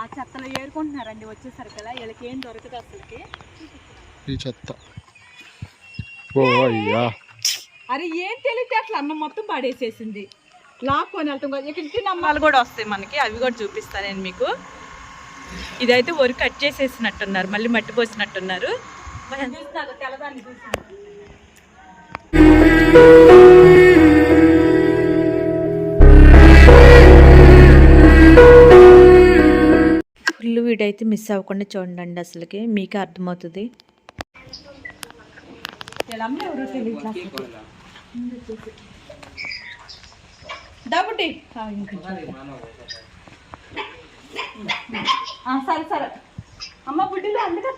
ఆ చెత్తలో ఏరుకుంటున్నారండి వచ్చేసరికల్లా వీళ్ళకి ఏం దొరకదు అసలుకి. ఈ చెత్త ఓ అయ్యా, అరే ఏం తెలియదు అట్లా అన్నం మొత్తం పడేసేసింది. లాక్కొని వెళ్తాం కదా, ఇక్కడ నమ్మాలు కూడా వస్తాయి మనకి, అవి కూడా చూపిస్తాను నేను మీకు. ఇదైతే వరి కట్ చేసేసినట్టున్నారు, మళ్ళీ మట్టి పోసినట్టున్నారు. తెల్లదాన్ని చూసాను. ఫుల్ వీడియో అయితే మిస్ అవ్వకుండా చూడండి, అసలుకి మీకే అర్థమవుతుంది. సరే సరే అమ్మ బుడ్డిలో అందుకే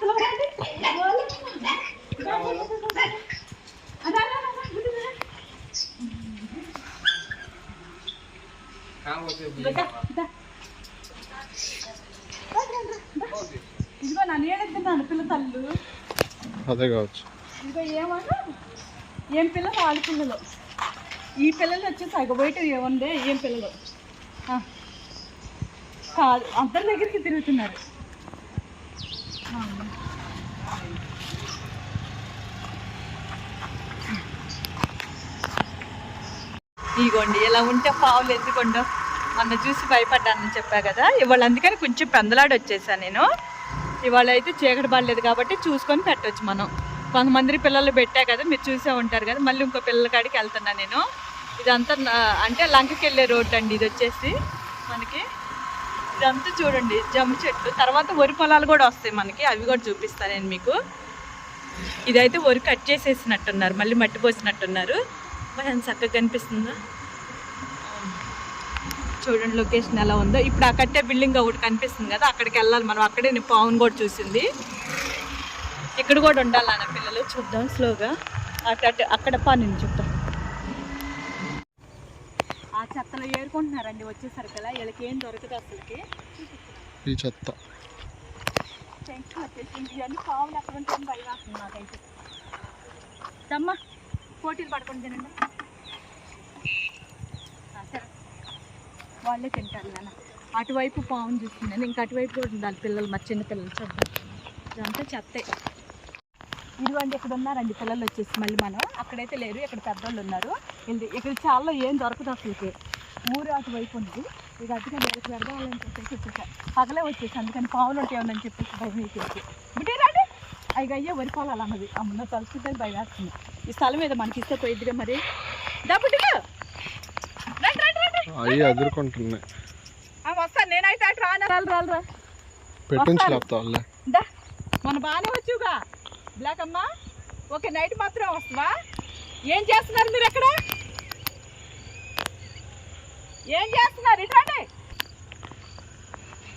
ఇదిగో నన్ను ఏడెత్తున్నాను పిల్ల తల్లు. అదే కావచ్చు. ఇదిగో ఏమన్నా ఏం పిల్లలు ఆడుపిల్లలు, ఈ పిల్లలు వచ్చేసి బయట ఏముంది ఏం పిల్లలు కాదు, అందరి దగ్గరికి తిరుగుతున్నారు. ఇదిగోండి ఇలా ఉంటే పావులు ఎందుకుండో మొన్న చూసి భయపడ్డానని చెప్పా కదా, ఇవాళ అందుకని కొంచెం పెందలాడి వచ్చేసాను నేను. ఇవాళ అయితే చీకటి పడలేదు కాబట్టి చూసుకొని పెట్టవచ్చు మనం. కొంతమంది పిల్లలు పెట్టా కదా, మీరు చూసే ఉంటారు కదా. మళ్ళీ ఇంకో పిల్లల కాడికి వెళ్తున్నా నేను. ఇదంతా అంటే లంకకి వెళ్ళే రోడ్డు అండి ఇది వచ్చేసి మనకి. ఇదంతా చూడండి జమ్ము చెట్లు, తర్వాత వరి పొలాలు కూడా వస్తాయి మనకి, అవి కూడా చూపిస్తాను నేను మీకు. ఇదైతే వరి కట్ చేసేసినట్టున్నారు, మళ్ళీ మట్టి పోసినట్టున్నారు. ఎంత చక్కగా కనిపిస్తుందో చూడండి, లొకేషన్ ఎలా ఉందో. ఇప్పుడు ఆ కట్టే బిల్డింగ్ ఒకటి కనిపిస్తుంది కదా, అక్కడికి వెళ్ళాలి మనం. అక్కడే నేను పావును కూడా చూసింది. ఇక్కడ కూడా ఉండాలన్న పిల్లలు. చూద్దాం స్లోగా. అక్కడ నేను చూద్దాం. ఆ చెత్తలో ఏరుకుంటున్నారండి వచ్చేసరికల్లా వీళ్ళకి ఏం దొరకదు అసలుకి. ఈ చెత్త ఇవన్నీ పావులు ఎక్కడ ఉంటాయని భయం వేస్తుంది నాకైతే. దమ్మా పోటీలు పడుకొని తినండి. సరే వాళ్ళే తింటారు నాన్న. అటువైపు పావును చూస్తున్నాను, ఇంకా అటువైపు కూడా ఉండాలి పిల్లలు, మరి చిన్న పిల్లలు. చూద్దాం, ఇదంతా చెత్తే. ఇదిగోండి ఇక్కడ ఉన్నారండి పిల్లలు వచ్చేసి. మళ్ళీ మనం అక్కడైతే లేరు, ఇక్కడ పెద్దవాళ్ళు ఉన్నారు. ఇక్కడ చాలా ఏం దొరకదు అసలుకి. ఊరు అటువైపు ఉంది. ఇక అందుకే నేను పెడదామని చెప్పేసి వచ్చేసా. పగలే వచ్చేసి, అందుకని పావులు ఉంటాయని చెప్పేసి భయం వేసేసి. బిడ్డే రాండి, అవి అయ్యే వరి పొలాలు అన్నది. అమ్మ తలుచుకుంటే భయం వేస్తుంది. ఈ స్థలం మీద మనకి ఇస్తే పోయిద్దిగా మరి. డబ్బుగా ఎదుర్కొంటున్నాయి. వస్తాను నేనైతే అటు రాను. మన బాగానే వచ్చుగా బ్లాక్ అమ్మా. ఓకే నైట్ మాత్రం వస్తావా? ఏం చేస్తున్నారు మీరు ఎక్కడ? ఏం చేస్తున్నారు? ఇటండి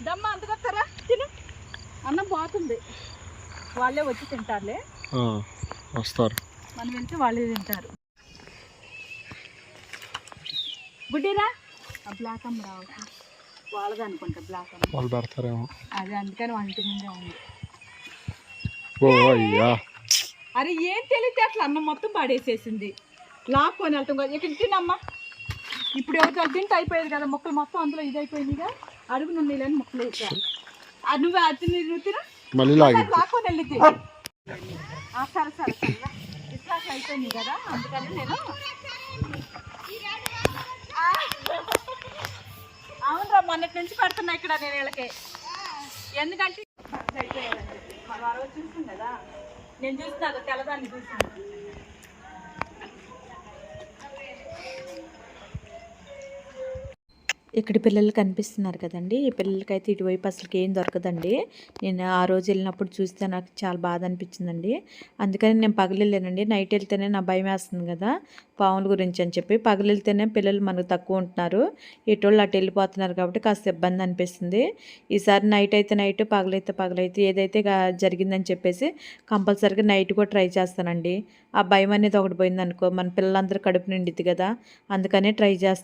దమ్మ అందుకొస్తారా? తిను, అన్నం పోతుంది. వాళ్ళే వచ్చి తింటారులే, వస్తారు. మనం వెళ్తే వాళ్ళే తింటారు. గుడ్డీరా ఆ బ్లాక్ అమ్మ రావచ్చు, వాళ్ళది అనుకుంటా. బ్లాక్ అమ్మ వాళ్ళు పెడతారేమో, అదే అందుకని వాళ్ళ ఇంటి ముందే ఉంది. ఓ అయ్యా, అరే ఏం తెలియదు అట్లా అన్నం మొత్తం పడేసేసింది. లాక్కొని వెళ్తాం కదా, ఇక్కడ తినమ్మా. ఇప్పుడు ఎవరు తింటే అయిపోయేది కదా, మొక్కలు మొత్తం అందులో ఇదైపోయిందిగా. అడుగు నుండి లేని మొక్కలు ఇచ్చా. నువ్వు అది తిన మళ్ళీ లాక్కొని వెళ్ళిద్ది. సరే సరే సరే ఇట్లా అయిపోయింది కదా, అందుకని నేను. అవునరా మొన్నటి నుంచి పెడుతున్నా ఇక్కడ నేను వీళ్ళకి. ఎందుకంటే అయిపోయాదండి మనం ఆ రోజు చూస్తాం కదా, నేను చూస్తాను తెల్లదాన్ని చూసాను. ఇక్కడ పిల్లలు కనిపిస్తున్నారు కదండి, ఈ పిల్లలకైతే ఇటువైపు అసలుకి ఏం దొరకదండి. నేను ఆ రోజు వెళ్ళినప్పుడు చూస్తే నాకు చాలా బాధ అనిపించిందండి. అందుకని నేను పగలెళ్ళానండి. నైట్ వెళ్తేనే నా భయం వేస్తుంది కదా పాముల గురించి అని చెప్పి. పగలెళ్తేనే పిల్లలు మనకు తక్కువ ఉంటున్నారు, ఇటోళ్ళు అటు వెళ్ళిపోతున్నారు కాబట్టి కాస్త ఇబ్బంది అనిపిస్తుంది. ఈసారి నైట్ అయితే నైట్, పగలైతే ఏదైతే జరిగిందని చెప్పేసి కంపల్సరీగా నైట్ కూడా ట్రై చేస్తానండి. ఆ భయం అనేది ఒకటి పోయిందనుకో మన పిల్లలందరూ కడుపు నిండిద్ది కదా, అందుకనే ట్రై చేస్తాను.